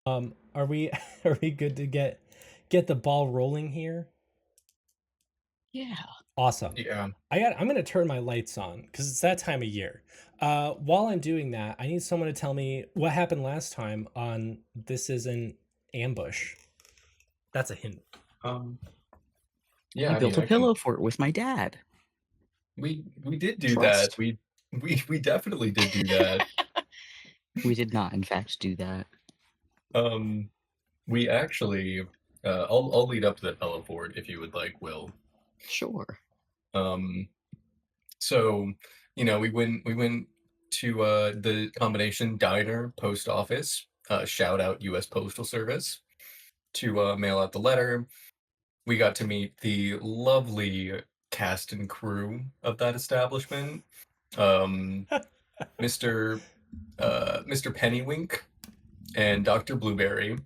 Are we are we good to get the ball rolling here? Yeah. Awesome. Yeah. I'm gonna turn my lights on because it's that time of year. While I'm doing that, I need someone to tell me what happened last time on This Is an Ambush. That's a hint. Um, I yeah, I mean, built a I can pillow fort with my dad. we did do that. Trust. We definitely did do that. We did not, in fact, do that. Um, we actually, I'll lead up to the pillow fort if you would like, Will. Sure. Um, so, we went to the combination diner post office, shout out US Postal Service, to mail out the letter. We got to meet the lovely cast and crew of that establishment. Um, Mr. Mr. Pennywink and Dr. Blueberry,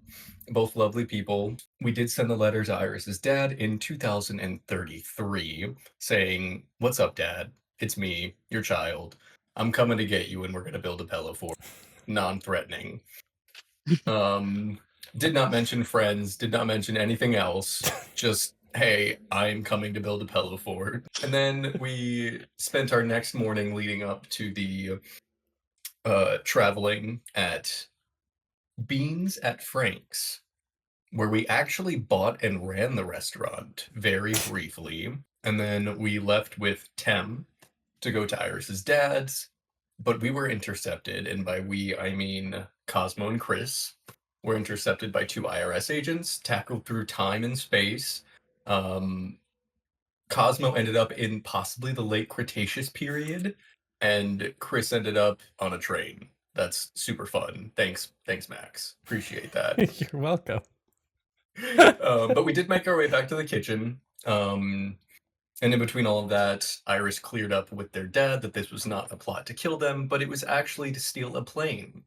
both lovely people. We did send the letter to Iris's dad in 2033 saying, "What's up, Dad? It's me, your child. I'm coming to get you and we're going to build a pillow fort." Non-threatening. Um, did not mention friends, did not mention anything else. Just, hey, I'm coming to build a pillow fort. And then we spent our next morning leading up to the traveling at Beans at Frank's, where we actually bought and ran the restaurant very briefly. And then we left with Tem to go to Iris's dad's, but we were intercepted, and by we, I mean Cosmo and Chris were intercepted by two IRS agents, tackled through time and space. Um, Cosmo ended up in possibly the late Cretaceous period, and Chris ended up on a train. That's super fun. Thanks, Max. Appreciate that. You're welcome. But we did make our way back to the kitchen. And in between all of that, Iris cleared up with their dad that this was not a plot to kill them, but it was actually to steal a plane.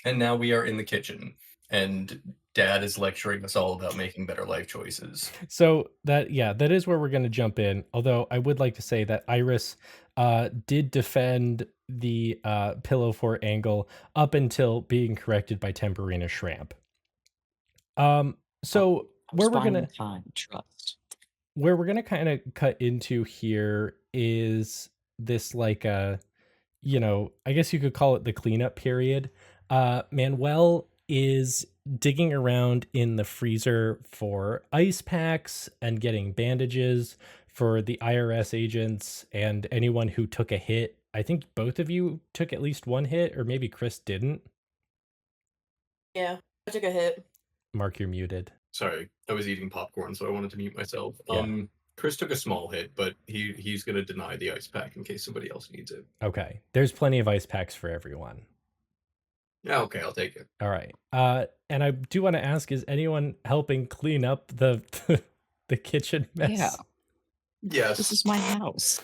And now we are in the kitchen, and dad is lecturing us all about making better life choices. So that is where we're going to jump in. Although I would like to say that Iris did defend the pillow fort angle up until being corrected by Temperina Shramp. Oh, So I was buying time. Trust. where we're gonna kind of cut into here is this like I guess you could call it the cleanup period. Manuel is digging around in the freezer for ice packs and getting bandages for the IRS agents and anyone who took a hit. I think both of you took at least one hit, or maybe Chris didn't. Yeah, I took a hit. Mark, you're muted. Sorry, I was eating popcorn, so I wanted to mute myself. Yeah. Chris took a small hit, but he's gonna deny the ice pack in case somebody else needs it. Okay. There's plenty of ice packs for everyone. Yeah, okay, I'll take it. All right. And I do want to ask, is anyone helping clean up the the kitchen Yeah. mess? Yes. This is my house.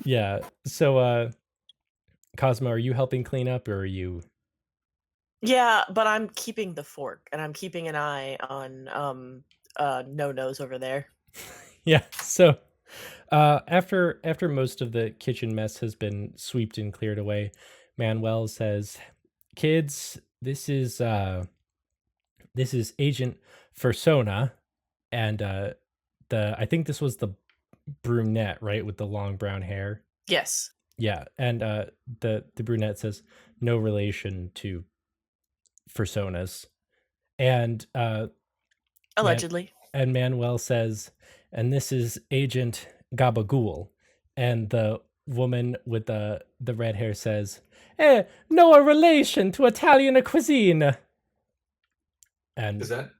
Yeah. So Cosmo, are you helping clean up, or are you Yeah, but I'm keeping the fork and I'm keeping an eye on no-nos over there. Yeah. So after most of the kitchen mess has been swept and cleared away, Manuel says, "Kids, this is Agent Fursona, and I think this was the brunette, right, with the long brown hair." Yes. Yeah, and the brunette says no relation to Fursonas, and Man- Allegedly. and Manuel says, and this is Agent Gabagool, and the woman with the red hair says, no relation to Italian cuisine. And Is that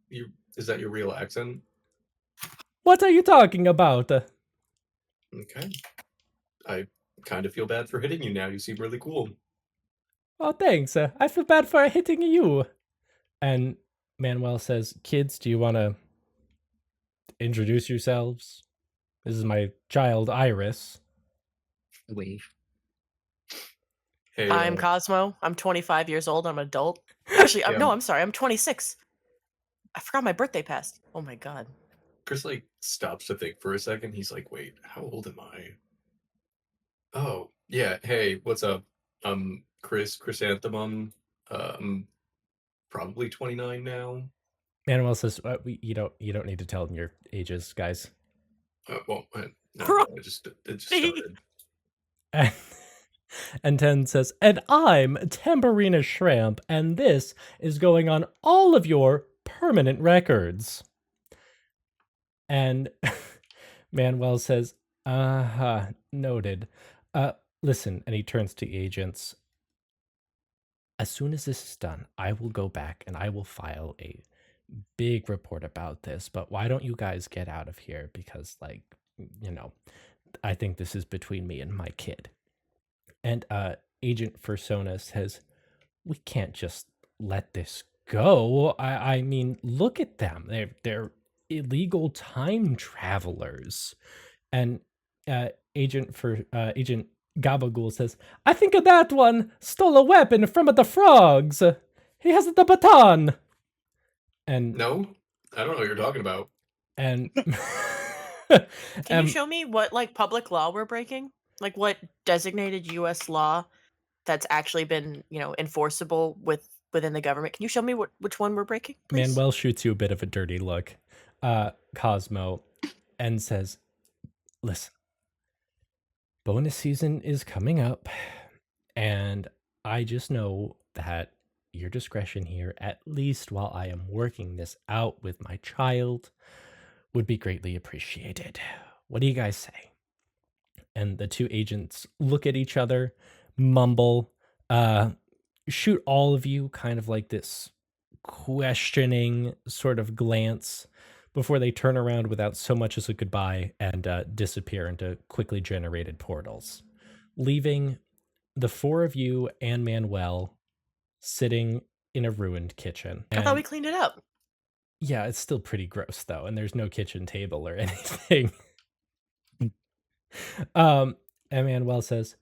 you? Is that your real accent? what are you talking about? Okay. I kind of feel bad for hitting you now. You seem really cool. Oh, thanks. I feel bad for hitting you. And Manuel says, kids, do you want to introduce yourselves? This is my child, Iris. Wave. Hey, I'm Cosmo. I'm 25 years old. I'm an adult. Actually, Yeah. I'm sorry. I'm 26. I forgot my birthday passed. Oh my god. Chris like stops to think for a second. He's like, "Wait, how old am I?" Oh, yeah. Hey, what's up? Chrysanthemum. Um, probably 29 now. Manuel says, you don't need to tell them your ages, guys. No, it just started. And 10 says, and I'm Tamburina Shramp, and this is going on all of your permanent records. And Manuel says, noted. Listen, and he turns to the agents. As soon as this is done, I will go back and I will file a big report about this. But why don't you guys get out of here? Because, like, I think this is between me and my kid. And Agent Fursona says, we can't just let this go. I mean, look at them. They're illegal time travelers. And Agent Gabagool says, I think of that one stole a weapon from the frogs. He has the baton. And no, I don't know what you're talking about. And can you show me what like public law we're breaking? Like what designated U.S. law that's actually been, enforceable within the government? Can you show me which one we're breaking, please? Manuel shoots you a bit of a dirty look, Cosmo, and says, listen, bonus season is coming up, and I just know that your discretion here, at least while I am working this out with my child, would be greatly appreciated. What do you guys say? And the two agents look at each other, mumble, shoot all of you kind of like this questioning sort of glance before they turn around without so much as a goodbye and disappear into quickly generated portals, leaving the four of you and Manuel sitting in a ruined kitchen. I thought we cleaned it up. Yeah, it's still pretty gross though, and there's no kitchen table or anything. And Manuel says,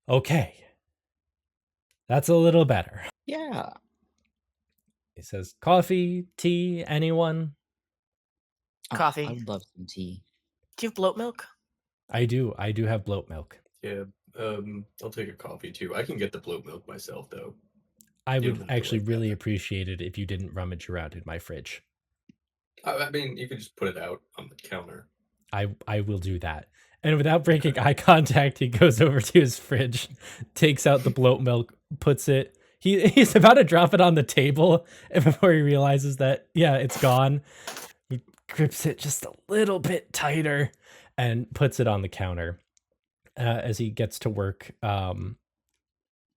okay, that's a little better. Yeah. He says, coffee, tea, anyone? Coffee. I would love some tea. Do you have bloat milk? I do have bloat milk. Yeah, I'll take a coffee too. I can get the bloat milk myself though. I You would don't have to actually like really that. appreciate it if you didn't rummage around in my fridge. I mean, you could just put it out on the counter. I will do that. And without breaking eye contact, he goes over to his fridge, takes out the bloat milk, puts it. He's about to drop it on the table, and before he realizes that, yeah, it's gone, he grips it just a little bit tighter and puts it on the counter. As he gets to work,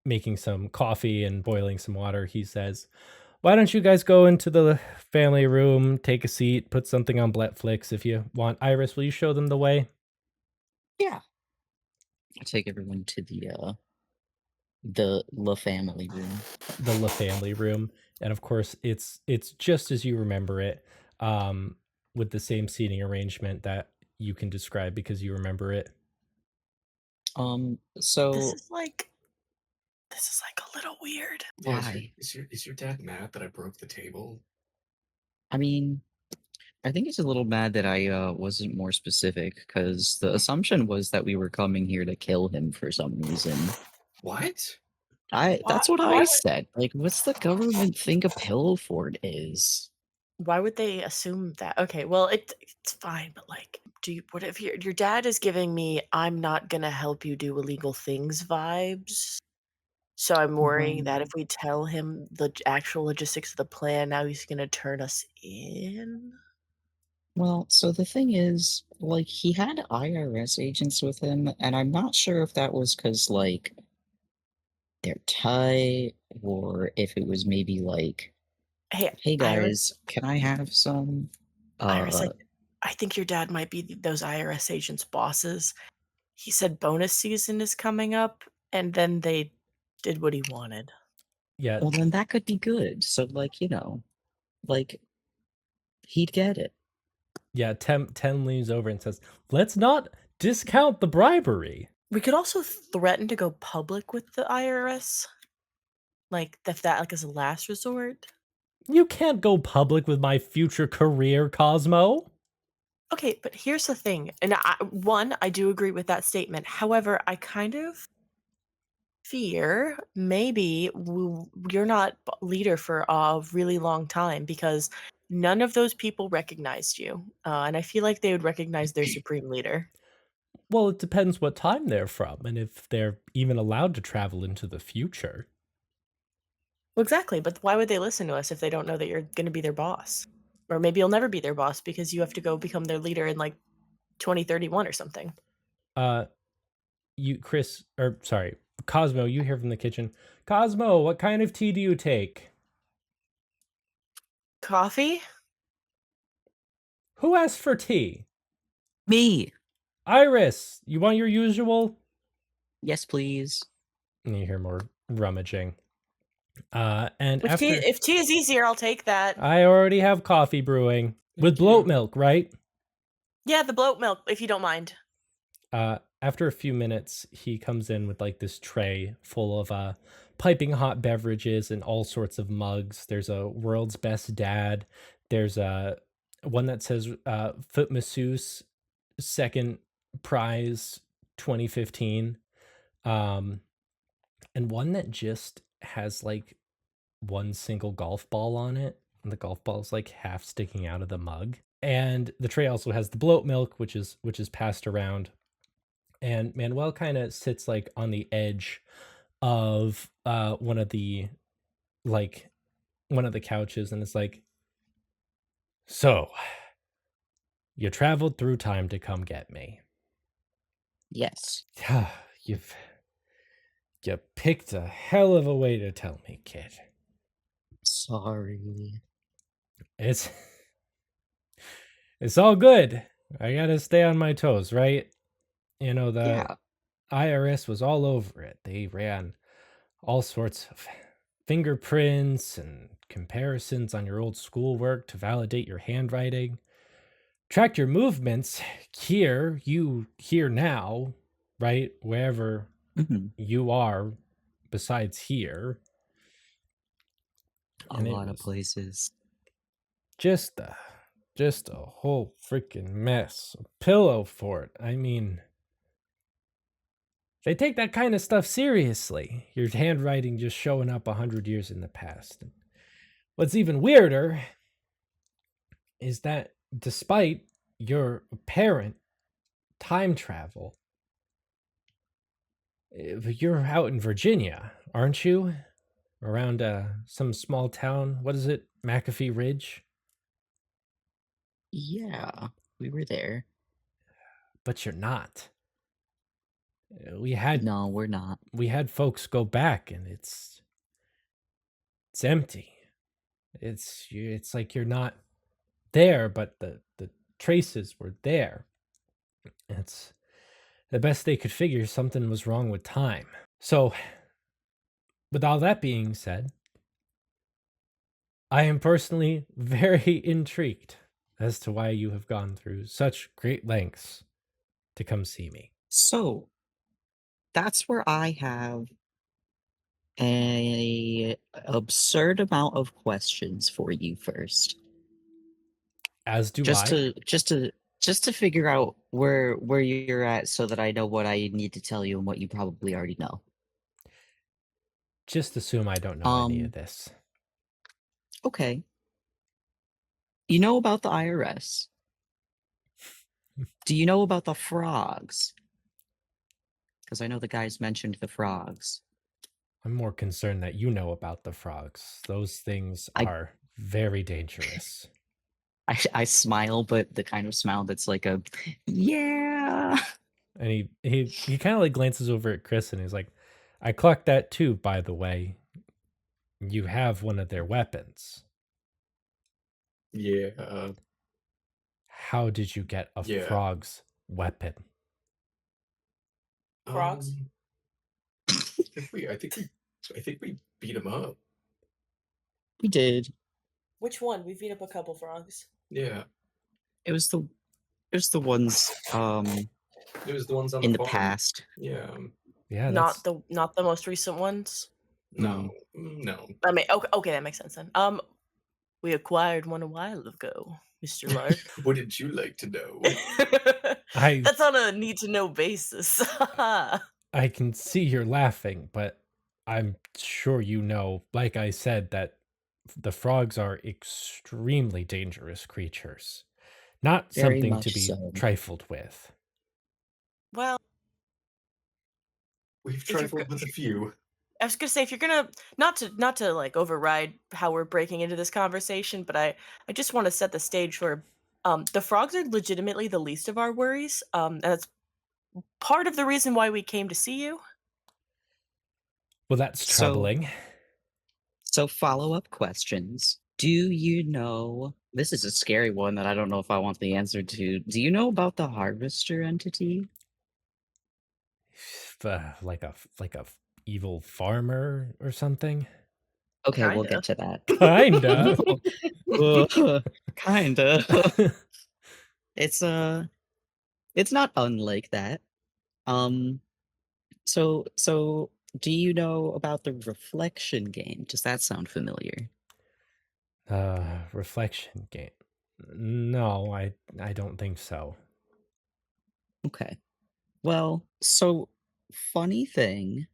making some coffee and boiling some water, he says, why don't you guys go into the family room, take a seat, put something on Netflix if you want. Iris, will you show them the way? Yeah. I'll take everyone to the La Family room. The La Family room. And of course, it's just as you remember it, with the same seating arrangement that you can describe because you remember it. So This is like a little weird. Yeah, why? Is your dad mad that I broke the table? I mean, I think he's a little mad that I wasn't more specific because the assumption was that we were coming here to kill him for some reason. What? That's what why I would- said. Like, what's the government think a pillow fort is? Why would they assume that? Okay, well, it's fine, but like, what if your dad is giving me I'm not gonna help you do illegal things vibes? So I'm worrying that if we tell him the actual logistics of the plan, now he's gonna turn us in. Well, so the thing is, like, he had IRS agents with him, and I'm not sure if that was because, like, they're tight, or if it was maybe like, Hey, hey Iris, guys, can I have some? Iris, I think your dad might be those IRS agents' bosses. He said bonus season is coming up, and then they did what he wanted. Yeah. Well, then that could be good. So, like, like, he'd get it. Yeah, 10 leans over and says, let's not discount the bribery. We could also threaten to go public with the IRS, like if that like as a last resort. You can't go public with my future career, Cosmo. Okay, but here's the thing, and I do agree with that statement. However, I kind of fear, maybe you're not leader for a really long time because none of those people recognized you. And I feel like they would recognize their supreme leader. Well, it depends what time they're from and if they're even allowed to travel into the future. Well, exactly. But why would they listen to us if they don't know that you're going to be their boss? Or maybe you'll never be their boss because you have to go become their leader in like 2031 or something. Uh, Chris, or sorry, Cosmo, you hear from the kitchen. Cosmo, what kind of tea do you take? Coffee? Who asked for tea? Me. Iris, you want your usual? Yes, please. And you hear more rummaging. And If tea, after if tea is easier, I'll take that. I already have coffee brewing with bloat milk, right? Yeah, the bloat milk, if you don't mind. After a few minutes, he comes in with like this tray full of piping hot beverages and all sorts of mugs. There's a world's best dad. There's a one that says foot masseuse second prize 2015. Um, and one that just has like one single golf ball on it, and the golf ball is like half sticking out of the mug. And the tray also has the bloat milk, which is passed around. And Manuel kind of sits like on the edge of one of the like one of the couches and it's like, so you traveled through time to come get me. Yes. You've you picked a hell of a way to tell me, kid. Sorry. It's it's all good. I gotta stay on my toes, right? You know, the Yeah. IRS was all over it. They ran all sorts of fingerprints and comparisons on your old schoolwork to validate your handwriting. Tracked your movements here now, right? Wherever Hmm. you are besides here. A And it lot of was places. just a whole freaking mess. A pillow fort. I mean, they take that kind of stuff seriously. Your handwriting just showing up 100 years in the past. And what's even weirder is that despite your apparent time travel, you're out in Virginia, aren't you? Around some small town. What is it? McAfee Ridge? Yeah, we were there. But you're not. We had No, we're not. folks go back and it's empty. It's like you're not there, but the traces were there. It's the best they could figure something was wrong with time. So, with all that being said, I am personally very intrigued as to why you have gone through such great lengths to come see me. So, that's where I have a absurd amount of questions for you first. As do Just I. to just to just to figure out where you're at so that I know what I need to tell you and what you probably already know. Just assume I don't know any of Um, this. okay. You know about the IRS. Do you know about the frogs? Because I know the guys mentioned the frogs. I'm more concerned that you know about the frogs. Those things I are very dangerous. I smile, but the kind of smile that's like a yeah. And he kind of like glances over at Chris and he's like, I clocked that too, by the way. You have one of their weapons. Yeah. How did you get a Yeah. frog's weapon? Frogs? I think we beat him up. We did. Which one? We beat up a couple frogs. Yeah. It was the ones It was the ones on in the the farm. past. Yeah. Yeah, Not the most recent ones. No. No. I mean, okay, that makes sense then. We acquired one a while ago, Mr. Lark. Wouldn't you like to know? I That's on a need to know basis. I can see you're laughing, but I'm sure you know, like I said, that the frogs are extremely dangerous creatures. Not Very something to much be so. trifled with. Well, We've if you're trifled with a few. I was gonna say if you're gonna not to like override how we're breaking into this conversation, but I just want to set the stage for the frogs are legitimately the least of our worries. And that's part of the reason why we came to see you. Well, that's So, troubling. so follow-up questions. Do you know, this is a scary one that I don't know if I want the answer to. Do you know about the harvester entity? Like a evil farmer or something. Okay, we'll Kinda. get to that. Kinda. Kinda. It's it's not unlike that. Um, so do you know about the reflection game? Does that sound familiar? Reflection game. No, I don't think so. Okay. Well, so funny thing,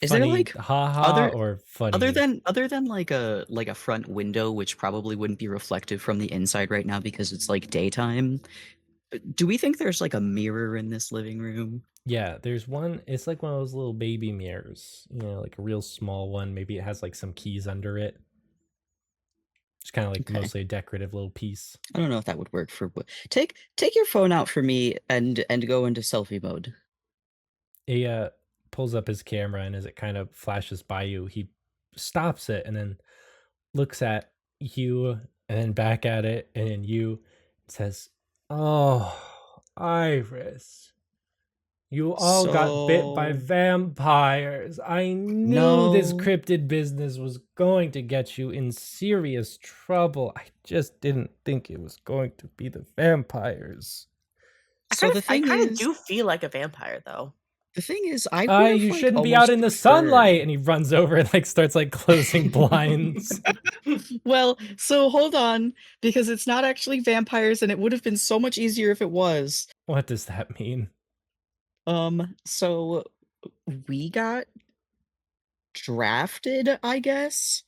is there Funny like haha other or other funny? than other than like a front window, which probably wouldn't be reflective from the inside right now because it's like daytime, do we think there's like a mirror in this living room? Yeah, there's one. It's like one of those little baby mirrors, like a real small one. Maybe it has like some keys under it. It's kind of like Okay. mostly a decorative little piece. I don't know if that would work for take your phone out for me and go into selfie mode. He pulls up his camera, and as it kind of flashes by you, he stops it and then looks at you and then back at it and then you says, "Oh, Iris, you all got bit by So vampires. I knew this no. cryptid business was going to get you in serious trouble. I just didn't think it was going to be the vampires." So I kind of do feel like a vampire though. I would have You like shouldn't be out almost in the sunlight. preferred. And he runs over and like starts like closing blinds. Well, so hold on, because it's not actually vampires, and it would have been so much easier if it was. What does that mean? So we got drafted, I guess,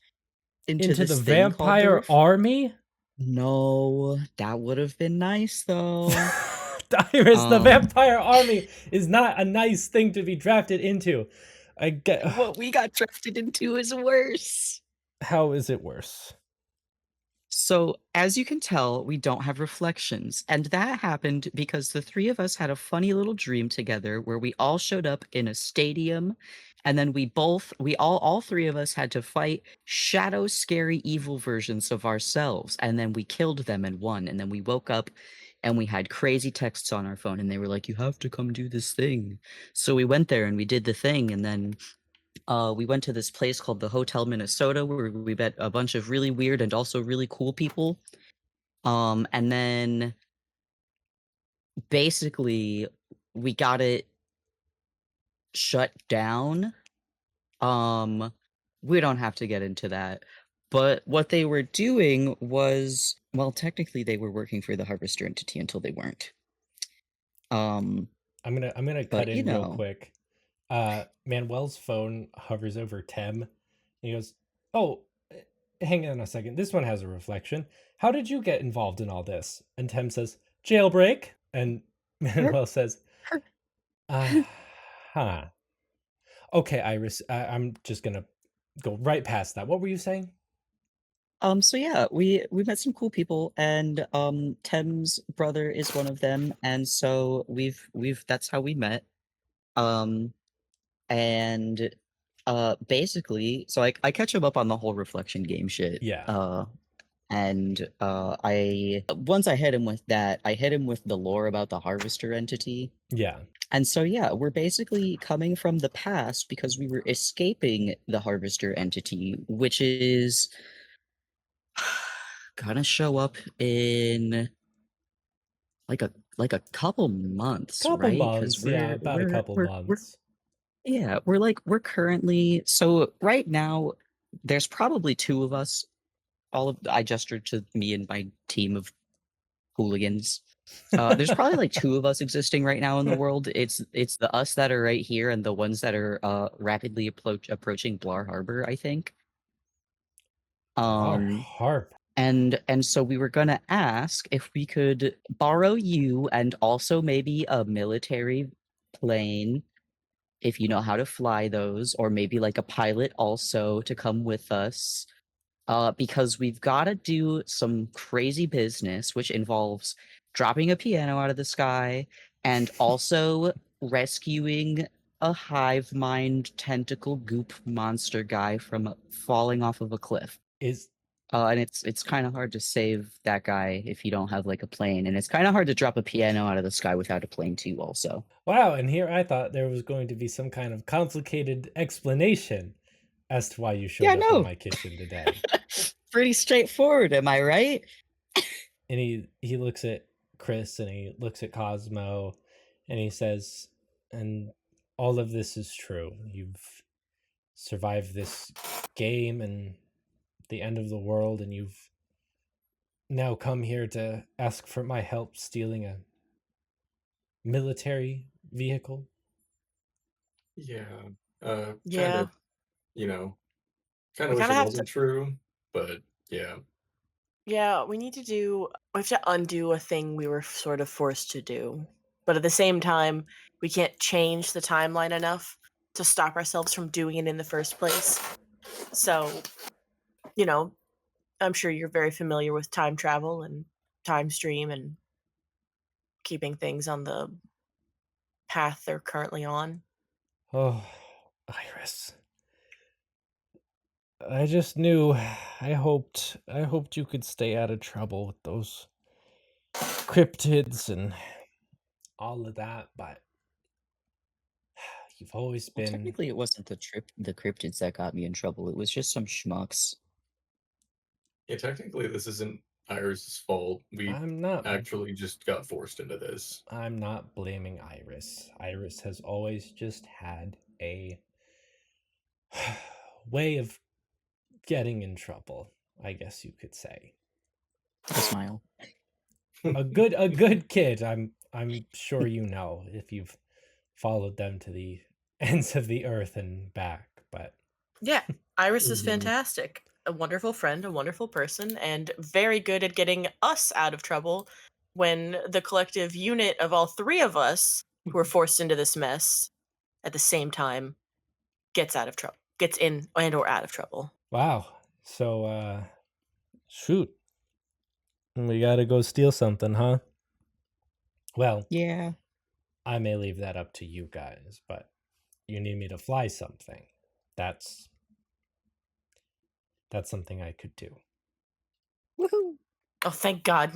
into Into the this thing called the vampire ref. army? No, that would have been nice though. Iris, the Um, vampire army is not a nice thing to be drafted into. I get. what we got drafted into is worse. How is it worse? So, as you can tell, we don't have reflections. And that happened because the three of us had a funny little dream together where we all showed up in a stadium. And then all three of us had to fight shadow, scary, evil versions of ourselves. And then we killed them and won. And then we woke up and we had crazy texts on our phone. And they were like, you have to come do this thing. So we went there and we did the thing. And then we went to this place called the Hotel Minnesota where we met a bunch of really weird and also really cool people. And then basically we got it shut down. Um, we don't have to get into that. But what they were doing was, well, technically they were working for the Harvester entity until they weren't. Um, I'm gonna cut but you in real know, quick. Manuel's phone hovers over Tem. And he goes, "Oh, hang on a second. This one has a reflection. How did you get involved in all this?" And Tem says, "Jailbreak." And her, Manuel says, her, huh. Okay, Iris, I'm just gonna go right past that. What were you saying? So yeah, we met some cool people, and Tem's brother is one of them, and so we've that's how we met. Um, and basically, so I catch him up on the whole reflection game shit. Yeah, And I once I hit him with that, I hit him with the lore about the harvester entity. yeah. And so yeah, we're basically coming from the past because we were escaping the harvester entity, which is gonna show up in like a couple months, Couple right? Because months, yeah, about a couple we're months. yeah, we're currently, so right now there's probably two of us. All of I gestured to me and my team of hooligans. There's probably like two of us existing right now in the world. It's the us that are right here and the ones that are rapidly approaching Blar Harbor, I think. Blar Um, Harp. and so we were gonna ask if we could borrow you and also maybe a military plane if you know how to fly those, or maybe like a pilot also to come with us. Because we've got to do some crazy business, which involves dropping a piano out of the sky and also rescuing a hive mind tentacle goop monster guy from falling off of a cliff. Is And it's kind of hard to save that guy if you don't have like a plane, and it's kind of hard to drop a piano out of the sky without a plane too. Also, wow, and here I thought there was going to be some kind of complicated explanation as to why you yeah, showed up in no, my kitchen today. pretty straightforward, am I right? And he looks at Chris and he looks at Cosmo and he says, and all of this is true. You've survived this game and the end of the world, and you've now come here to ask for my help stealing a military vehicle. Yeah. Kind Yeah. of, you know, kind We of wish kind it of have to. wasn't true, but yeah. Yeah, we have to undo a thing we were sort of forced to do. But at the same time, we can't change the timeline enough to stop ourselves from doing it in the first place. So, you know, I'm sure you're very familiar with time travel and time stream and keeping things on the path they're currently on. Oh, Iris. I just knew I hoped you could stay out of trouble with those cryptids and all of that, but you've always Well, been. technically, it wasn't the cryptids that got me in trouble. It was just some schmucks. Yeah, technically this isn't Iris's fault. We I'm not actually just got forced into this. I'm not blaming Iris. Iris has always just had a way of getting in trouble, I guess you could say. I smile. A good kid, I'm sure you know if you've followed them to the ends of the earth and back, but Yeah, Iris is Mhm. fantastic. A wonderful friend, a wonderful person, and very good at getting us out of trouble when the collective unit of all three of us who are forced into this mess at the same time gets in and or out of trouble. wow. So shoot. We got to go steal something, huh? Well, Yeah. I may leave that up to you guys, but you need me to fly something. That's that's something I could do. Woohoo! Oh, thank God.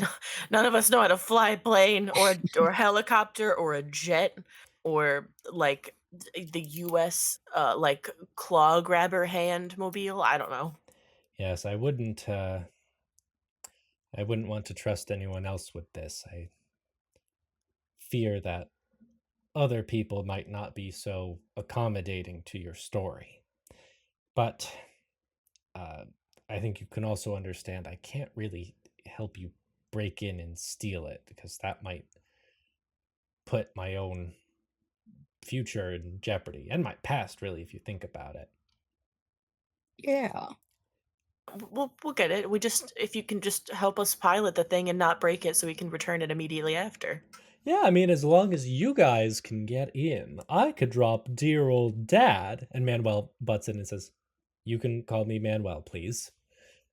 None of us know how to fly a plane or a helicopter or a jet or like the US like claw grabber hand mobile. I don't know. Yes, I wouldn't want to trust anyone else with this. I fear that other people might not be so accommodating to your story. But uh, I think you can also understand I can't really help you break in and steal it because that might put my own future in jeopardy and my past, really, if you think about it. Yeah. We'll get it. We just if you can just help us pilot the thing and not break it so we can return it immediately after. Yeah, I mean, as long as you guys can get in, I could drop dear old dad. And Manuel butts in and says, "You can call me Manuel, please."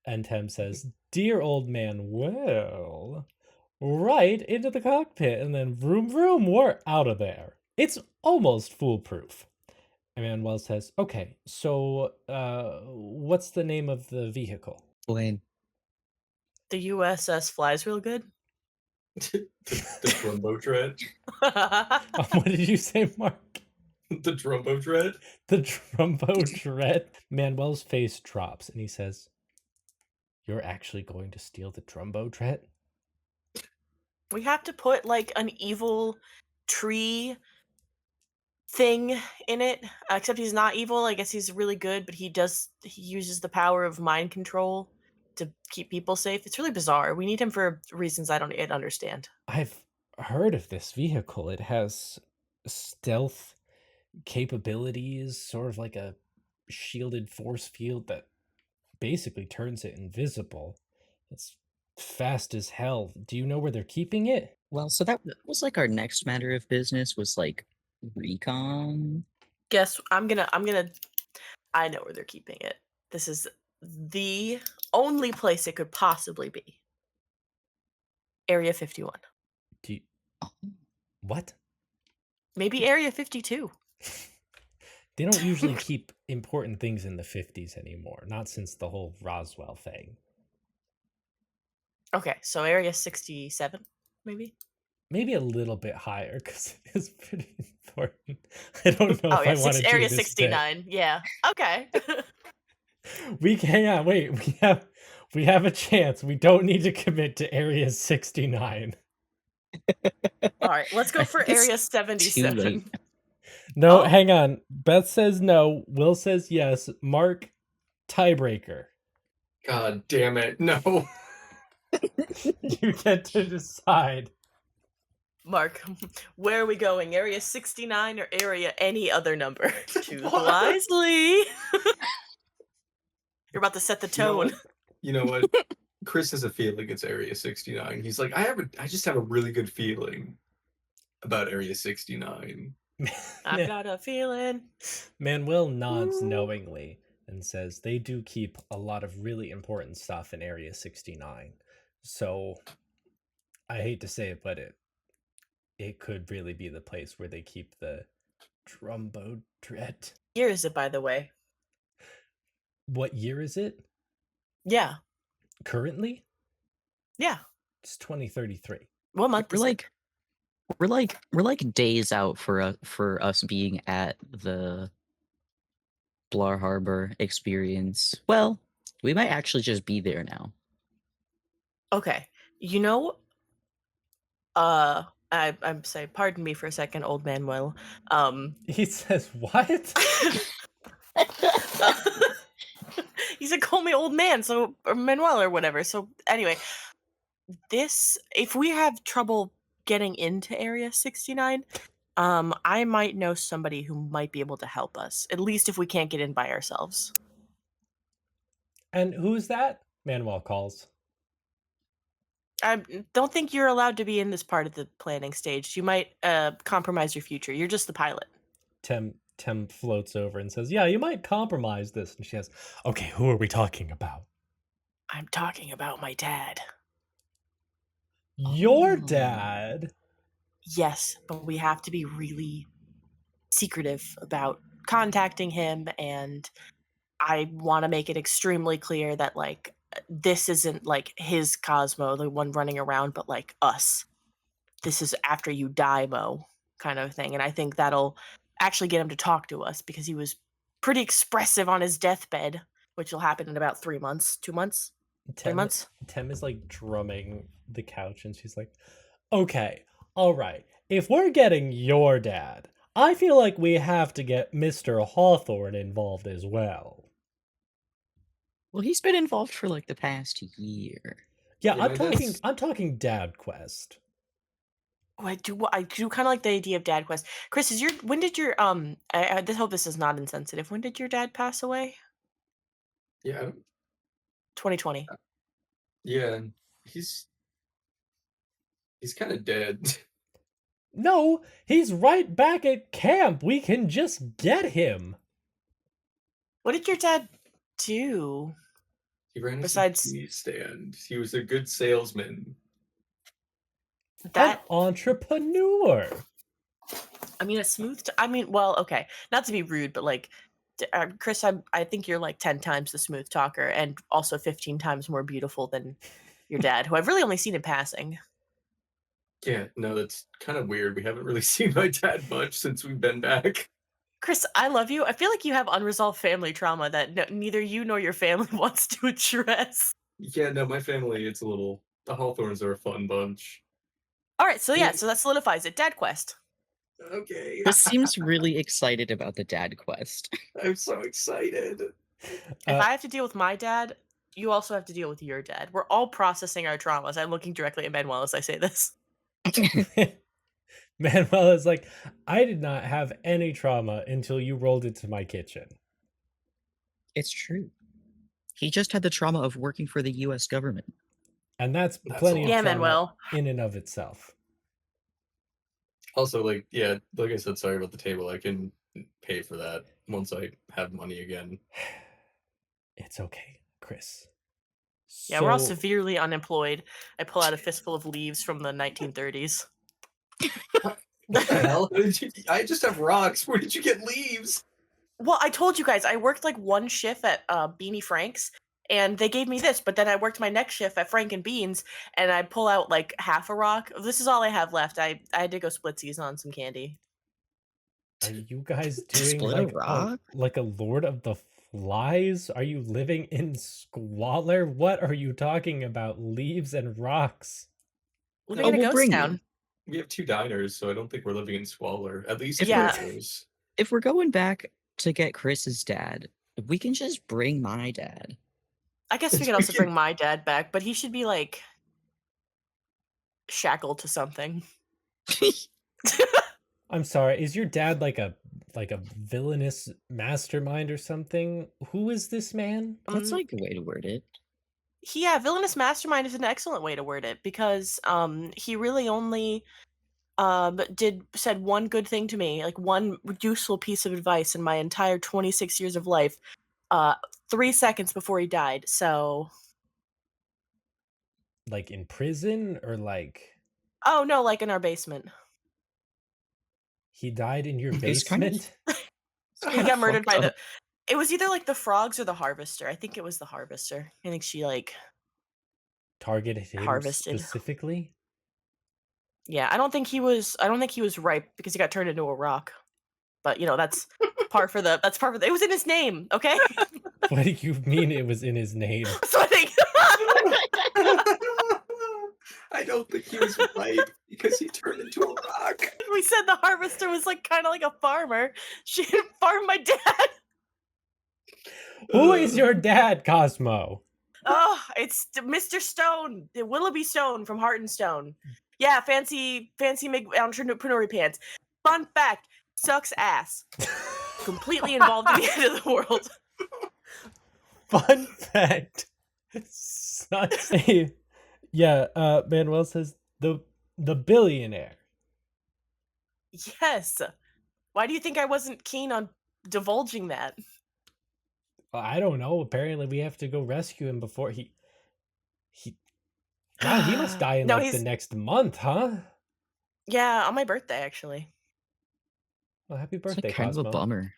And Tem says, "Dear old Manuel," right into the cockpit, and then vroom vroom, we're out of there. It's almost foolproof. And Manuel says, "Okay, so what's the name of the vehicle?" Blaine. The USS flies real good. The Trumbo Dread. What did you say, Mark? The Trumbo Dread. The Trumbo Dread. Manuel's face drops and he says, "You're actually going to steal the Trumbo Dread?" We have to put like an evil tree thing in it. Except he's not evil. I guess he's really good, but he uses the power of mind control to keep people safe. It's really bizarre. We need him for reasons I don't yet understand. I've heard of this vehicle. It has stealth capabilities, sort of like a shielded force field that basically turns it invisible. It's fast as hell. Do you know where they're keeping it? Well, so that was like our next matter of business was like recon. Guess I know where they're keeping it. This is the only place it could possibly be. Area 51. Do you, Oh, what? Maybe Area 52. They don't usually keep important things in the 50s anymore, not since the whole Roswell thing. Okay, so Area 67, maybe? Maybe a little bit higher because it is pretty important. I don't know Oh if yeah, I want to do Area this bit. 69. Yeah. Okay. We can't wait. We have a chance. We don't need to commit to Area 69. All right, let's go I for think it's Area too 77. late. No, Oh. hang on. Beth says no. Will says yes. Mark, tiebreaker. God damn it. No. You get to decide. Mark, where are we going? Area 69 or area any other number? Choose What? wisely. You're about to set the You know tone. what? You know what? Chris has a feeling it's Area 69. He's like, I just have a really good feeling about Area 69. I've got a feeling. Manuel nods Ooh. knowingly and says they do keep a lot of really important stuff in Area 69. So I hate to say it, but it could really be the place where they keep the Trumbo Dread. Here is it, by the way. What year is it? Yeah. Currently? Yeah. It's 2033. What month We're is it? we're like days out for us being at the Blar Harbor experience. Well, we might actually just be there now. Okay. You know, I'm sorry, pardon me for a second, old Manuel. He says, what? He said, call me old man, so, or Manuel or whatever. So, anyway, if we have trouble getting into Area 69, I might know somebody who might be able to help us, at least if we can't get in by ourselves. And who's that? Manuel calls. I don't think you're allowed to be in this part of the planning stage. You might compromise your future. You're just the pilot. Tem floats over and says, yeah, you might compromise this. And she says, okay, who are we talking about? I'm talking about my dad. Your Oh. dad? Yes, but we have to be really secretive about contacting him, and I want to make it extremely clear that, like, this isn't, like, his Cosmo, the one running around, but, like, us. This is after you die, Mo, kind of thing, and I think that'll actually get him to talk to us, because he was pretty expressive on his deathbed, which will happen in about 3 months, 2 months, 3 months. Tem is, like, drumming the couch, and she's like, okay, all right, if we're getting your dad, I feel like we have to get Mr. Hawthorne involved as well. Well, he's been involved for like the past year. Yeah, Yeah, I'm talking Dad Quest. Oh, I do kind of like the idea of Dad Quest. Chris, when did your I hope this is not insensitive. When did your dad pass away? Yeah, 2020. yeah. He's kind of dead. No, he's right back at camp. We can just get him. What did your dad do? He ran a Besides CP stand. He was a good salesman. that? An entrepreneur. I mean, well, okay. Not to be rude, but like, Chris, I think you're like 10 times the smooth talker, and also 15 times more beautiful than your dad, who I've really only seen in passing. Yeah, no, that's kind of weird. We haven't really seen my dad much since we've been back. Chris, I love you. I feel like you have unresolved family trauma that neither you nor your family wants to address. Yeah, no, my family, it's a little. The Hawthorns are a fun bunch. All right, so Yeah. so that solidifies it. Dad Quest. Okay. Chris seems really excited about the dad quest. I'm so excited. If I have to deal with my dad, you also have to deal with your dad. We're all processing our traumas. I'm looking directly at Manuel as I say this. Manuel is like, I did not have any trauma until you rolled into my kitchen. It's true. He just had the trauma of working for the US government. And that's That's plenty a of lot. Yeah, trauma Manuel. in and of itself. Also, like, yeah, like I said, sorry about the table. I can pay for that once I have money again. It's okay, Chris. Yeah, we're all So- severely unemployed. I pull out a fistful of leaves from the 1930s. What the hell? I just have rocks. Where did you get leaves? Well, I told you guys, I worked like one shift at Beanie Frank's, and they gave me this, but then I worked my next shift at Frank and Beans, and I pull out like half a rock. This is all I have left. I had to go splitsies on some candy. Are you guys doing Split a rock? like a Lord of the Flies? Are you living in squalor? What are you talking about? Leaves and rocks. Living Oh, in a we'll ghost bring you. town. We have 2 diners, so I don't think we're living in squalor. At least Yeah. yours. If we're going back to get Chris's dad, we can just bring my dad. I guess we could also bring my dad back, but he should be like shackled to something. I'm sorry, is your dad like a villainous mastermind or something? Who is this man? That's like a way to word it. Yeah, villainous mastermind is an excellent way to word it because he really only said one good thing to me, like one useful piece of advice in my entire 26 years of life, 3 seconds before he died. So, Like in prison or like oh no, like in our basement. he died in your It's kind of- basement? He got murdered by fucked the. up. It was either like the frogs or the harvester. I think it was the harvester. I think she like. Targeted him Harvested. specifically? Yeah, I don't think he was ripe because he got turned into a rock. But you know, that's part for the. It was in his name, okay? What do you mean it was in his name? So I think. I don't think he was ripe because he turned into a rock. We said the harvester was like kind of like a farmer. She farmed my dad. Who is your dad, Cosmo? Oh, it's Mr. Stone, the Willoughby Stone from Heart and Stone. Yeah, fancy entrepreneur pants. Fun fact: sucks ass. Completely involved in the end of the world. Fun fact. Sucks. Yeah, Manuel says the billionaire. Yes. Why do you think I wasn't keen on divulging that? I don't know. Apparently we have to go rescue him before he Wow, he must die in No, like the next month, huh? Yeah, on my birthday actually. Well, happy It's birthday, like kind Cosmo. of a bummer.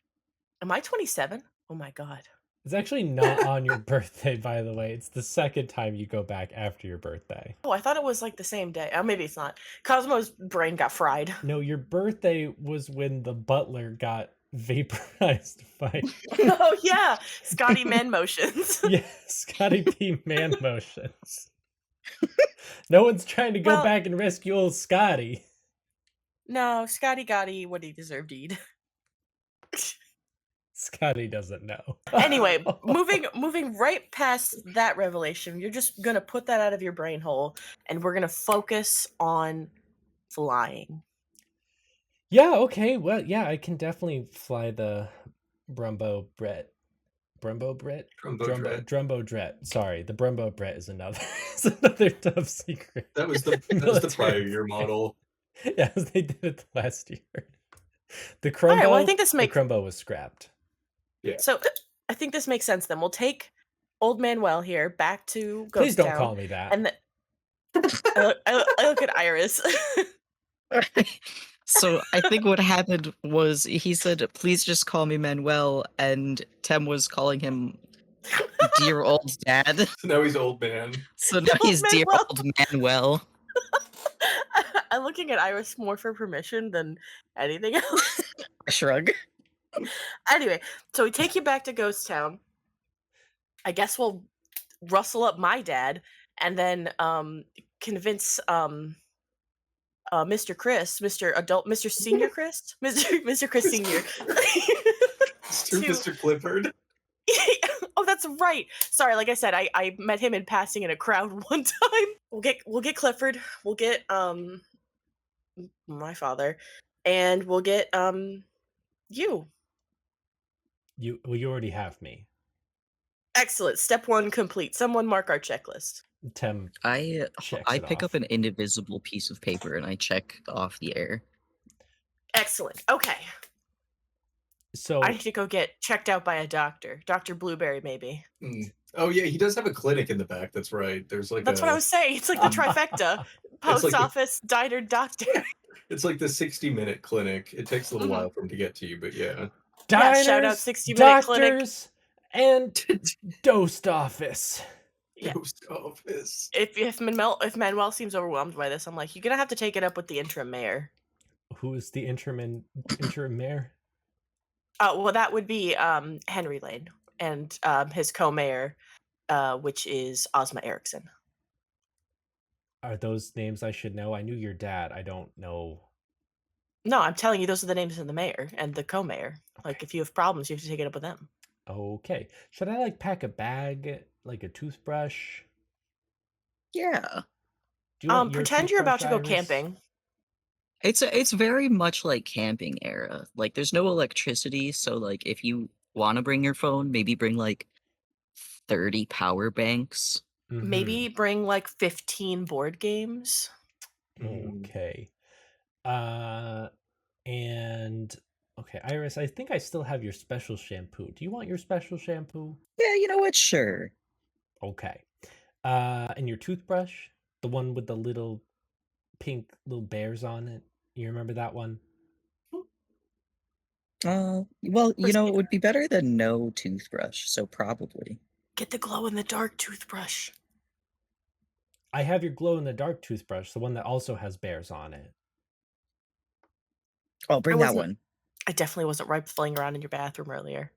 Am I 27? Oh my god. It's actually not on your birthday, by the way. It's the second time you go back after your birthday. Oh, I thought it was like the same day. Oh, maybe it's not. Cosmo's brain got fried. No, your birthday was when the butler got vaporized by Oh yeah, Scotty Man motions. yeah, Scotty P man motions. No one's trying to go Well- back and rescue old Scotty. No, Scotty got what he deserved to eat. Scotty doesn't know. Anyway, moving right past that revelation, you're just gonna put that out of your brain hole, and we're gonna focus on flying. Yeah, okay. Well, yeah, I can definitely fly the Brumbo Brett. Brumbo Brett? Drumbo Dret. Sorry, the Brumbo Brett is another top secret. That was the prior year model. Yeah, they did it last year. The Crumbo, Alright, well, I think this the makes- Crumbo was scrapped. Yeah. So I think this makes sense. Then we'll take old Manuel here back to Ghost Please don't Town, call me that. and I look at Iris. So I think what happened was he said, "Please just call me Manuel," and Tem was calling him "dear old dad." So now he's old man. So now Old he's "dear Manuel." old Manuel." I'm looking at Iris more for permission than anything else. Shrug. Anyway, so we take you back to Ghost Town. I guess we'll rustle up my dad and then convince Mr. Chris, Mr. Senior Chris, Mr. Chris Senior. It's true, Mr. Clifford. Oh, that's right. Sorry, like I said, I met him in passing in a crowd one time. We'll get Clifford. We'll get my father, and we'll get you. You already have me. Excellent. Step 1 complete. Someone mark our checklist. Tem I checks I it pick off. up an indivisible piece of paper and I check off the air. Excellent. Okay. So I need to go get checked out by a doctor. Dr. Blueberry, maybe. Oh yeah, he does have a clinic in the back. That's right. There's like That's what I was saying. It's like the trifecta. Post like the- office, diner, doctor. It's like the 60-minute clinic. It takes a little Mhm. while for him to get to you, but yeah. Yeah, shout out diners, 60-minute clinic. doctors, and dosed office. Yeah. Post office. If Manuel seems overwhelmed by this, I'm like, you're gonna have to take it up with the interim mayor. Who is the interim mayor? Oh, well, that would be Henry Lane and his co-mayor, which is Ozma Erickson. Are those names I should know? I knew your dad. I don't know. No, I'm telling you, those are the names of the mayor and the co-mayor. Like, if you have problems, you have to take it up with them. Okay. Should I like pack a bag, like a toothbrush? Yeah. Do you want your Pretend you're about toothbrush, to go Iris? camping. It's very much like camping era. Like there's no electricity, so like if you want to bring your phone, maybe bring like 30 power banks. Mhm. Maybe bring like 15 board games. Okay. And okay, Iris, I think I still have your special shampoo. Do you want your special shampoo? Yeah, you know what? Sure. Okay. And your toothbrush, the one with the little pink little bears on it. You remember that one? Well, you know, it would be better than no toothbrush, so probably. Get the glow-in-the-dark toothbrush. I have your glow in the dark toothbrush, the one that also has bears on it. Oh, bring that one. I definitely wasn't rifling around in your bathroom earlier.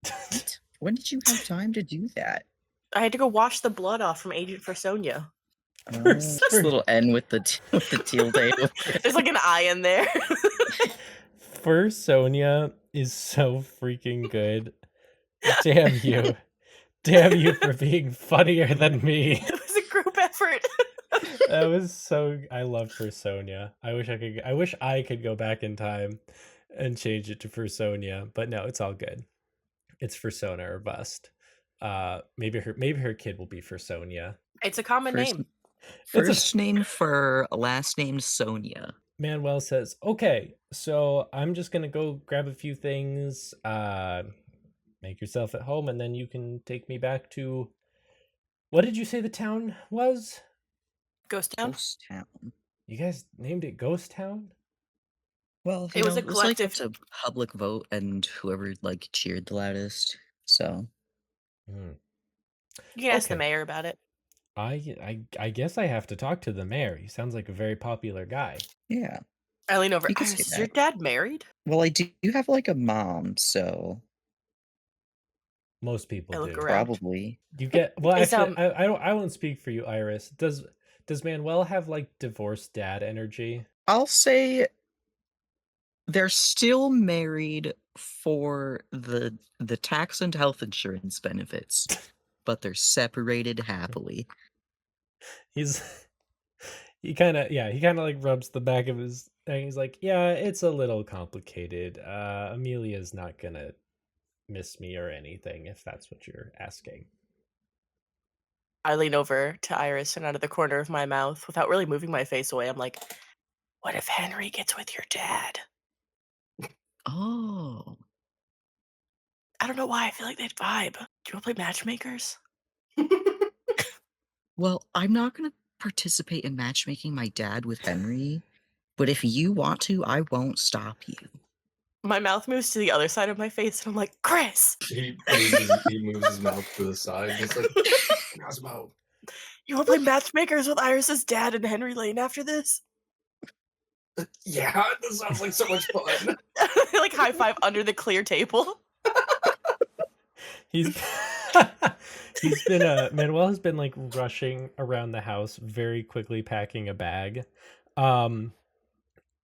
What? When did you have time to do that? I had to go wash the blood off from Agent for Sonia. Oh, First- this little N with the teal tail. There's like an eye in there. First, Sonia is so freaking good. Damn you. Damn you for being funnier than me. It was a group effort. That was so. I loved For Sonia. I wish I could go back in time and change it to For Sonia, but no, it's all good. It's For Sona or bust. Maybe her kid will be For Sonia. It's a common name. First name for last name Sonia. Manuel says, "Okay, so I'm just gonna go grab a few things. Make yourself at home, and then you can take me back to. What did you say the town was? Ghost Town. Ghost Town. You guys named it Ghost Town? Well, It was a it was like collective- up to public vote and whoever like cheered the loudest. So Hmm. You can ask the Okay. mayor about it. I guess I have to talk to the mayor. He sounds like a very popular guy. yeah. I lean over. You can say Iris, is your that. dad married? Well, I do have like a mom, so Most people I look do. around. probably. You get well. Is, Actually, I won't speak for you, Iris. Does Manuel have like divorced dad energy? I'll say they're still married for the tax and health insurance benefits, but they're separated happily. He's he kind of like rubs the back of his neck. He's like, yeah, it's a little complicated. Amelia's not gonna miss me or anything, if that's what you're asking. I lean over to Iris and out of the corner of my mouth, without really moving my face away, I'm like, what if Henry gets with your dad? Oh. I don't know why. I feel like they'd vibe. Do you want to play matchmakers? Well, I'm not going to participate in matchmaking my dad with Henry, but if you want to, I won't stop you. My mouth moves to the other side of my face, and I'm like, Chris, He moves his mouth to the side. And it's like, Cosmo. you want to play matchmakers with Iris's dad and Henry Lane after this? Yeah, that sounds like so much fun. Like high five under the clear table. He's Manuel has been like rushing around the house, very quickly packing a bag, and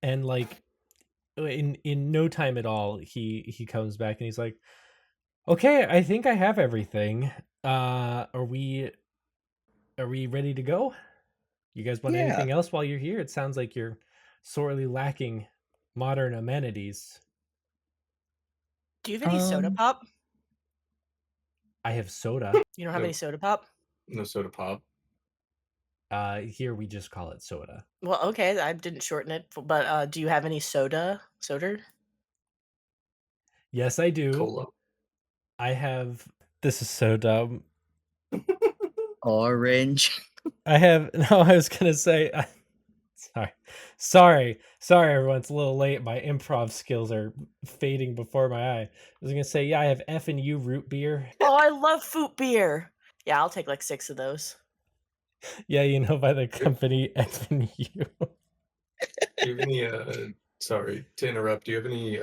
like in no time at all, he comes back and he's like, Okay, I think I have everything. Are we ready to go? You guys want Yeah. anything else while you're here? It sounds like you're sorely lacking modern amenities. Do you have any soda pop? I have soda. You don't have No. any soda pop? No soda pop. Here we just call it soda. Well, okay, I didn't shorten it, but do you have any soda? Soda? Yes, I do. Cola. I have. This is so dumb. Orange. I have. No, I was gonna say. Sorry, everyone. It's a little late. My improv skills are fading before my eye. I was gonna say, yeah, I have F and U root beer. Oh, I love fruit beer. Yeah, I'll take like 6 of those. Yeah, you know, by the company F and U. Do you have any sorry to interrupt, do you have any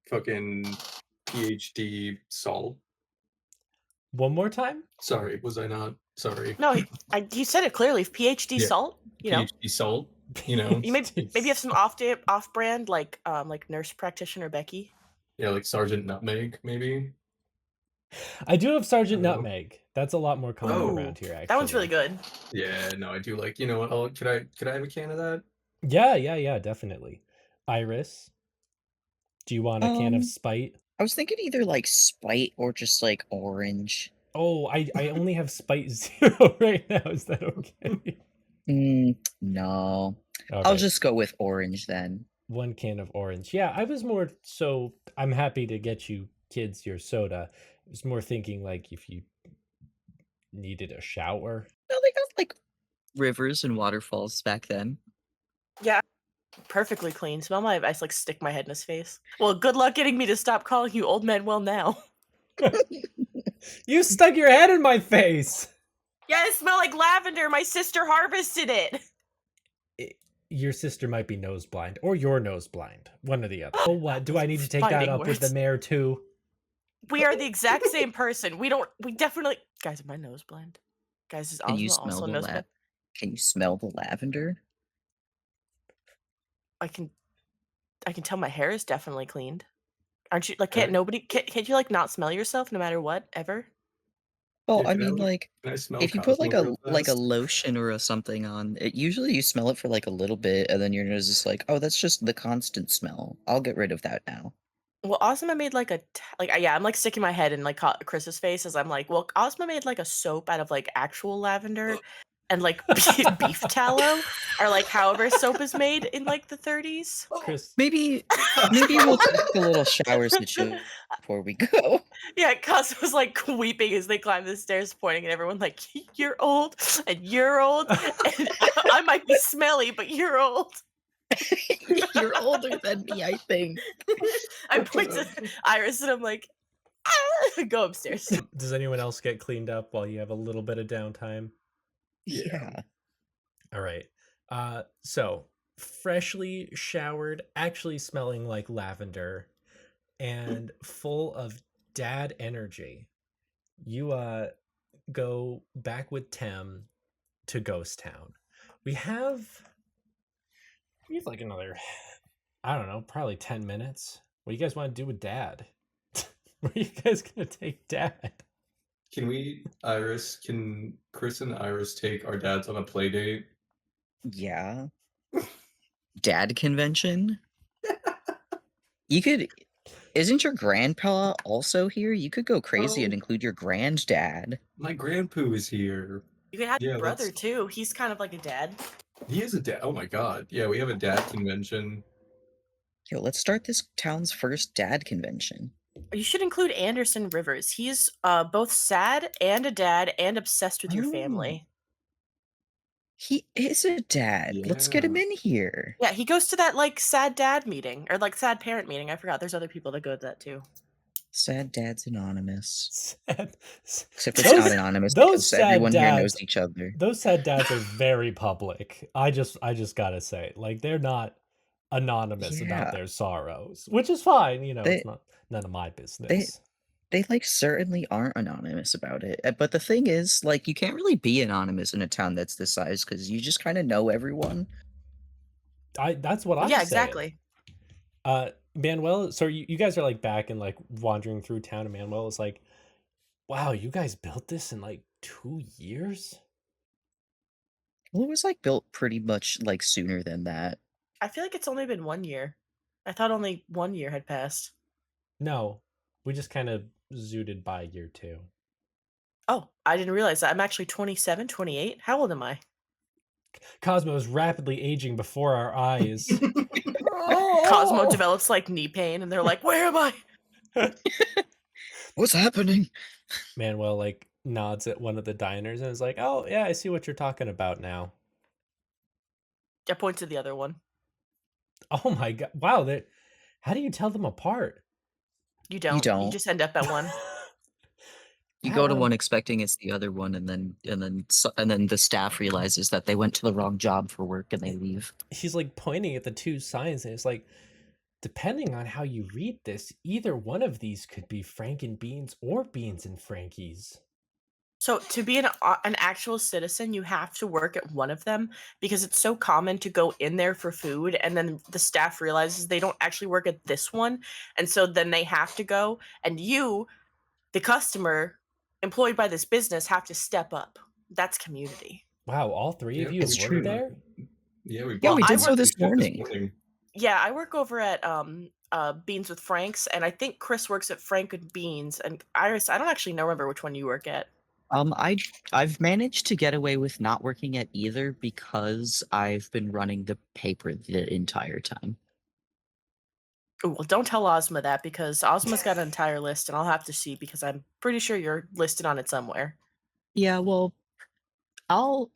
fucking PhD salt? One more time. Sorry, was I not? Sorry. No, you said it clearly. PhD Yeah. salt, you know. PhD salt, you know? You maybe you have some off brand like Nurse Practitioner Becky. Yeah, like Sergeant Nutmeg, maybe? I do have Sergeant Oh. Nutmeg. That's a lot more common Oh. around here. Actually, That one's really good. Yeah, no, I do like, you know what? Could I have a can of that? Yeah, definitely. Iris, do you want a can of Spite? I was thinking either like Sprite or just like orange. Oh, I only have Spite Zero right now. Is that okay? No. All I'll right. just go with orange then. One can of orange. Yeah, I was more so. I'm happy to get you kids your soda. I was more thinking like if you needed a shower. No, they got like rivers and waterfalls back then. Yeah, perfectly clean. Smell my. I just like stick my head in his face. Well, good luck getting me to stop calling you old Manuel now. You stuck your head in my face. Yeah, it smell like lavender. My sister harvested it. Your sister might be nose blind, or you're nose blind. One or the other. Oh, what? Do I need to take that Fighting up with the words. mayor too? We are the exact same person. We definitely. Guys, am I nose blind? Guys, is Can you Ozma smell also the nose blind? Can you smell the lavender? I can tell my hair is definitely cleaned. Aren't you like Alright. can't you like not smell yourself no matter what ever? Well, Yeah, I can mean, like, Can I smell if you put Cosmo real like a fast? lotion or a something on, it usually you smell it for like a little bit, and then your nose is like, oh, that's just the constant smell. I'll get rid of that now. Well, Ozma made like yeah, I'm like sticking my head in like Chris's face as I'm like, well, Ozma made like a soap out of like actual lavender and like beef tallow or like however soap is made in like the 30s. Chris, Maybe we'll take a little shower situation before we go. Yeah, Cos was like weeping as they climbed the stairs, pointing at everyone like, "You're old, and you're old, and I might be smelly, but you're old." You're older than me, I think. I point to Iris and I'm like, "Ah!" Go upstairs. does anyone else get cleaned up while you have a little bit of downtime? Yeah. All right. So freshly showered, actually smelling like lavender, and full of dad energy. You go back with Tem to Ghost Town. We have like another, I don't know, probably 10 minutes. What do you guys want to do with Dad? Where are you guys gonna take Dad? Can Chris and Iris take our dads on a play date? Yeah. Dad convention? Isn't your grandpa also here? You could go crazy and Oh. include your granddad. My grandpoo is here. You could have Yeah, your brother that's- too. He's kind of like a dad. He is a dad. Oh my god. Yeah, we have a dad convention. Yo, let's start this town's first dad convention. You should include Anderson Rivers. He's both sad and a dad and obsessed with your family. He is a dad. Let's get him Yeah. in here. Yeah, he goes to that like sad dad meeting or like sad parent meeting. I forgot. There's other people that go to that too. Sad Dads Anonymous. Sad. Except it's not anonymous because sad everyone here dads- knows each other. Those sad dads are very public. I just gotta say, like, they're not anonymous Yeah. about their sorrows, which is fine. You know, They- it's not none of my business. They like certainly aren't anonymous about it. But the thing is, like, you can't really be anonymous in a town that's this size because you just kind of know everyone. That's what I'm Yeah, saying. exactly. Manuel, so you guys are like back and like wandering through town, and Manuel is like, wow, you guys built this in like 2 years? Well, it was like built pretty much like sooner than that. I feel like it's only been 1 year. I thought only 1 year had passed. No, we just kind of zooted by year 2. Oh, I didn't realize that. I'm actually 27, 28. How old am I? Cosmo is rapidly aging before our eyes. Cosmo develops like knee pain, and they're like, "Where am I?" What's happening? Manuel like nods at one of the diners and is like, "Oh yeah, I see what you're talking about now." I point to the other one. Oh my god! Wow, that. How do you tell them apart? You You don't. You don't. just end up at one. You That go to one. one expecting it's the other one, and then the staff realizes that they went to the wrong job for work and they leave. He's like pointing at the two signs, and it's like, depending on how you read this, either one of these could be Franken Beans or Beans and Frankie's. So to be an actual citizen, you have to work at one of them because it's so common to go in there for food, and then the staff realizes they don't actually work at this one, and so then they have to go, and you, the customer employed by this business, have to step up. That's community. Wow, all three of Yep, you It's work true. there? Yeah, we Yeah, both we I did so work- this morning. Yeah, I work over at Beans with Franks, and I think Chris works at Frank and Beans, and Iris, I don't actually remember which one you work at. I've managed to get away with not working at either because I've been running the paper the entire time. Ooh, well, don't tell Ozma that because Ozma's got an entire list, and I'll have to see because I'm pretty sure you're listed on it somewhere. Yeah, well, I'll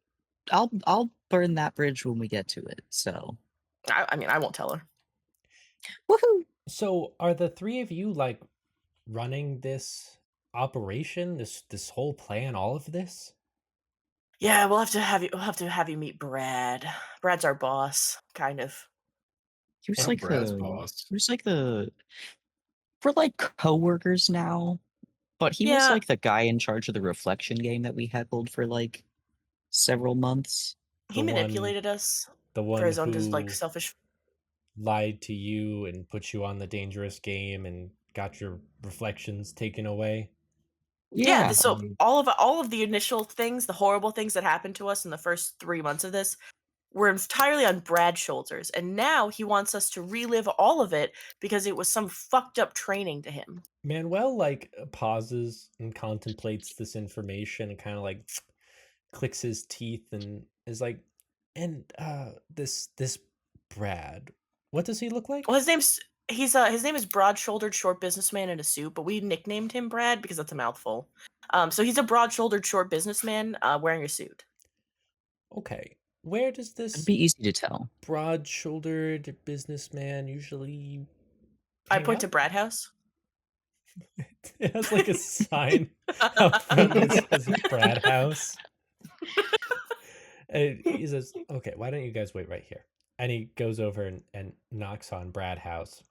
I'll burn that bridge when we get to it. So, I mean, I won't tell her. woohoo! So, are the three of you like running this operation, this whole plan, all of this? Yeah, we'll have to have you meet Brad. Brad's our boss, kind of. He was I'm like Brad's the boss. he was like the we're like coworkers now, but he was Yeah, like the guy in charge of the reflection game that we heckled for like several months. he The one manipulated us the for one his own like who selfish. lied to you and put you on the dangerous game and got your reflections taken away? Yeah, Yeah. so all of the initial things, the horrible things that happened to us in the first 3 months of this, were entirely on Brad's shoulders, and now he wants us to relive all of it because it was some fucked up training to him. Manuel like pauses and contemplates this information and kind of like clicks his teeth and is like, and this Brad, what does he look like? Well, his name is broad-shouldered short businessman in a suit, but we nicknamed him Brad because that's a mouthful. So he's a broad-shouldered short businessman wearing a suit. Okay, where does It'd this be easy to tell. broad-shouldered businessman usually I hang point to out? Brad House. It has like a sign out front that says Brad House. And he says, okay, why don't you guys wait right here? And he goes over and knocks on Brad House.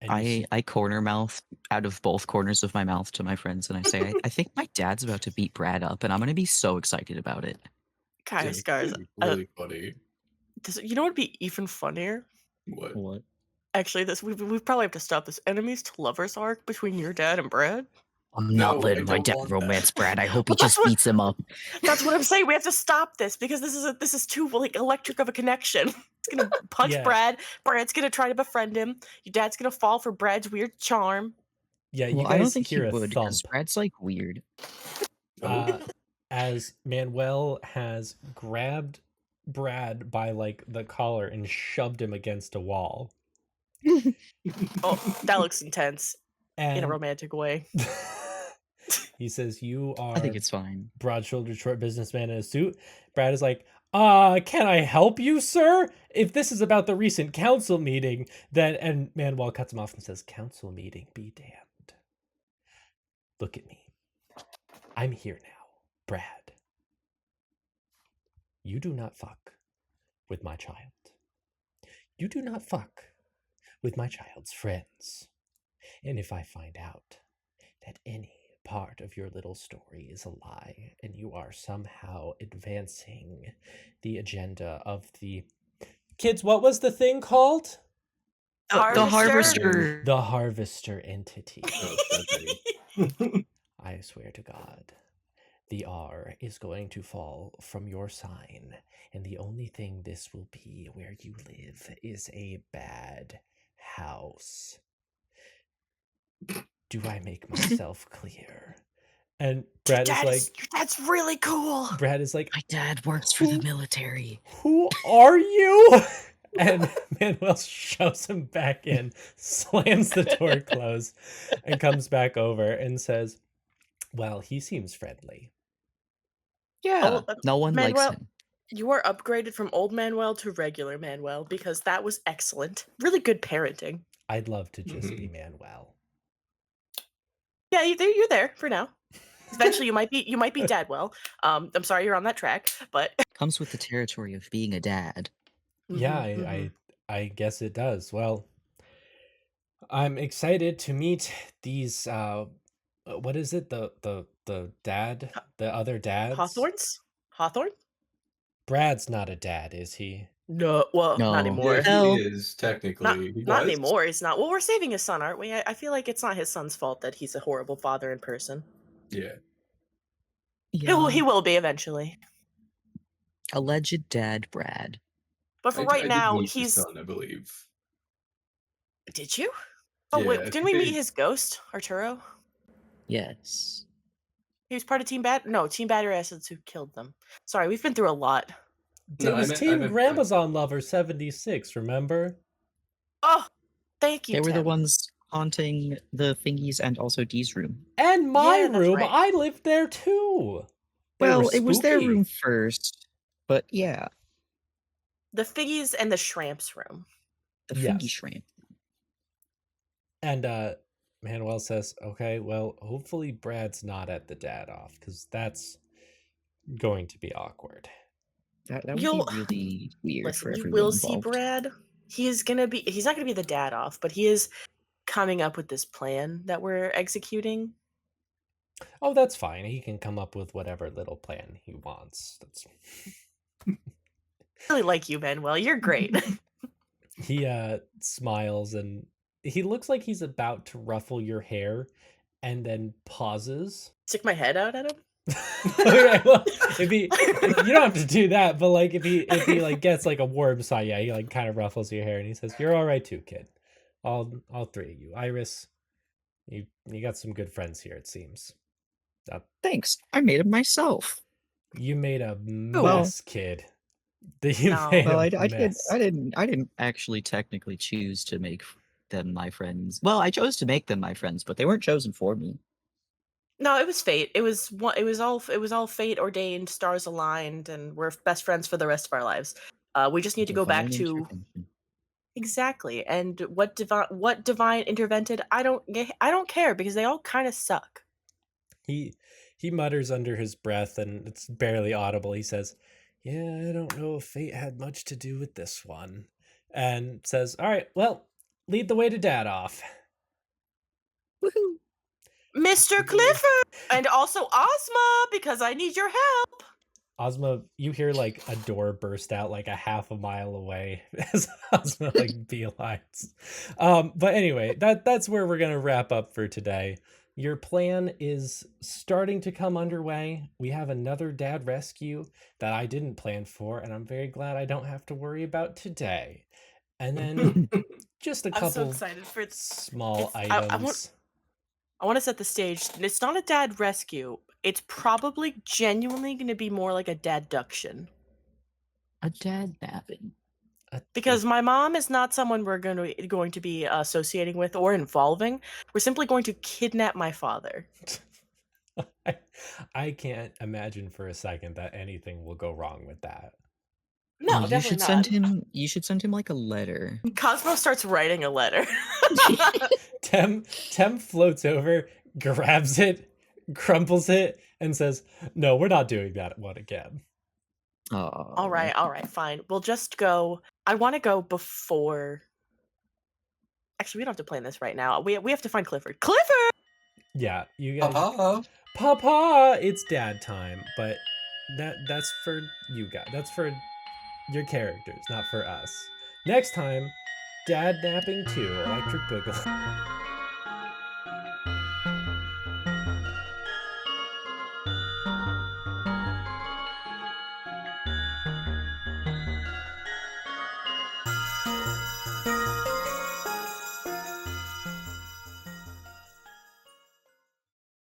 And you see, I corner mouth out of both corners of my mouth to my friends, and I say, I think my dad's about to beat Brad up, and I'm gonna be so excited about it. Guys, Really funny. you know what would be even funnier? What? What? Actually, we probably have to stop this enemies to lovers arc between your dad and Brad. I'm No, not letting I my don't dad want that. romance Brad. I hope he Well, that's just what- beats him up. That's what I'm saying. We have to stop this because this is too like electric of a connection. It's gonna punch Yeah. Brad. Brad's gonna try to befriend him. Your dad's gonna fall for Brad's weird charm. yeah, you Well, I don't guys think he hear a would, because thump Brad's like weird. as Manuel has grabbed Brad by like the collar and shoved him against a wall. Oh, that looks intense in a And romantic way. he says, "You I think are it's fine. broad-shouldered short businessman in a suit." Brad is like, can I help you, sir? If this is about the recent council meeting, then..." And Manuel cuts him off and says, "Council meeting be damned. Look at me. I'm here now, Brad. You do not fuck with my child. You do not fuck with my child's friends. And if I find out that any part of your little story is a lie and you are somehow advancing the agenda of the..." Kids, what was the thing called? The harvester. The harvester entity. Oh, okay. I swear to God, the R is going to fall from your sign, and the only thing this will be where you live is a bad house. Do I make myself clear? And Brad is like, your dad's really cool. Brad is like, My dad works for the military. who are you? And Manuel shoves him back in, slams the door closed, and comes back over and says, well, he seems friendly. Yeah, no one likes Manuel, him. you are upgraded from old Manuel to regular Manuel because that was excellent. Really good parenting. I'd love to just be Manuel. Yeah, you're there for now. Eventually, you might be Dadwell. I'm sorry you're on that track, but Comes with the territory of being a dad. Yeah, I guess it does. Well, I'm excited to meet these what is it? The dad, the other dads? Hawthorne? Brad's not a dad, is he? No, well, No. not anymore. Yeah, Hell. he is technically. He Not was. anymore. He's not. Well, we're saving his son, aren't we? I feel like it's not his son's fault that he's a horrible father in person. Yeah. He will be eventually. Alleged dad Brad. But for I right did now, meet his he's. son, I believe. Did you? Oh Yeah, wait, didn't we meet did. his ghost, Arturo? Yes. He was part of Team Bad. No, Team Batter Acids who killed them. Sorry, we've been through a lot. No, It I was meant- Team I meant- Grandmazon Lover 76, remember? Oh, thank you. They were the Tim. ones haunting the thingies and also Dee's room. And my Yeah, that's room, right. I lived there too. They Well, were it was their spooky. room first, but yeah, The Figgies and the Shramps room. the Yes. fingy shrimp. And Manuel says, okay, well, hopefully Brad's not at the dad off, because that's going to be awkward. That would You'll- be really weird Listen, for you everyone will see involved. Brad. He's not gonna be the dad off, but he is coming up with this plan that we're executing. Oh, that's fine. He can come up with whatever little plan he wants. That's I really like you, Manuel. You're great. He smiles and he looks like he's about to ruffle your hair and then pauses. Stick my head out at him. Okay, well, you don't have to do that, but like if he like gets like a warm sigh, yeah, he like kind of ruffles your hair and he says, "You're all right too, kid. All three of you. Iris, you got some good friends here, it seems. Thanks. I made it myself. You made a mess, well. kid. You No. made Well, a I mess. didn't actually technically choose to make them my friends. Well, I chose to make them my friends, but they weren't chosen for me. No, it was fate. It was all fate ordained, stars aligned, and we're best friends for the rest of our lives. We just need to go back Divine to intervention. exactly. And what divine intervented? I don't care because they all kind of suck. He mutters under his breath, and it's barely audible. He says, "Yeah, I don't know if fate had much to do with this one," and says, "All right, well, lead the way to dad off." Woohoo! Mr. Clifford, and also Ozma, because I need your help. Ozma, you hear like a door burst out like a half a mile away as Ozma like beelines. But anyway, that's where we're gonna wrap up for today. Your plan is starting to come underway. We have another dad rescue that I didn't plan for, and I'm very glad I don't have to worry about today. And then just a I'm so couple excited for small it's- I items. I want to set the stage. It's not a dad rescue. It's probably genuinely going to be more like a dad-duction. A dad napping. Because my mom is not someone we're going to be associating with or involving. We're simply going to kidnap my father. I can't imagine for a second that anything will go wrong with that. No, you definitely should not. send him. You should send him like a letter. Cosmo starts writing a letter. Tem floats over, grabs it, crumples it, and says, "No, we're not doing that one again." Oh. All right, fine. We'll just go. I want to go before. Actually, we don't have to plan this right now. We have to find Clifford. Clifford! Yeah, you guys. Papa. Papa, it's dad time, but that's for you guys. That's for your characters, not for us. Next time, Dad napping too. Electric Boogaloo.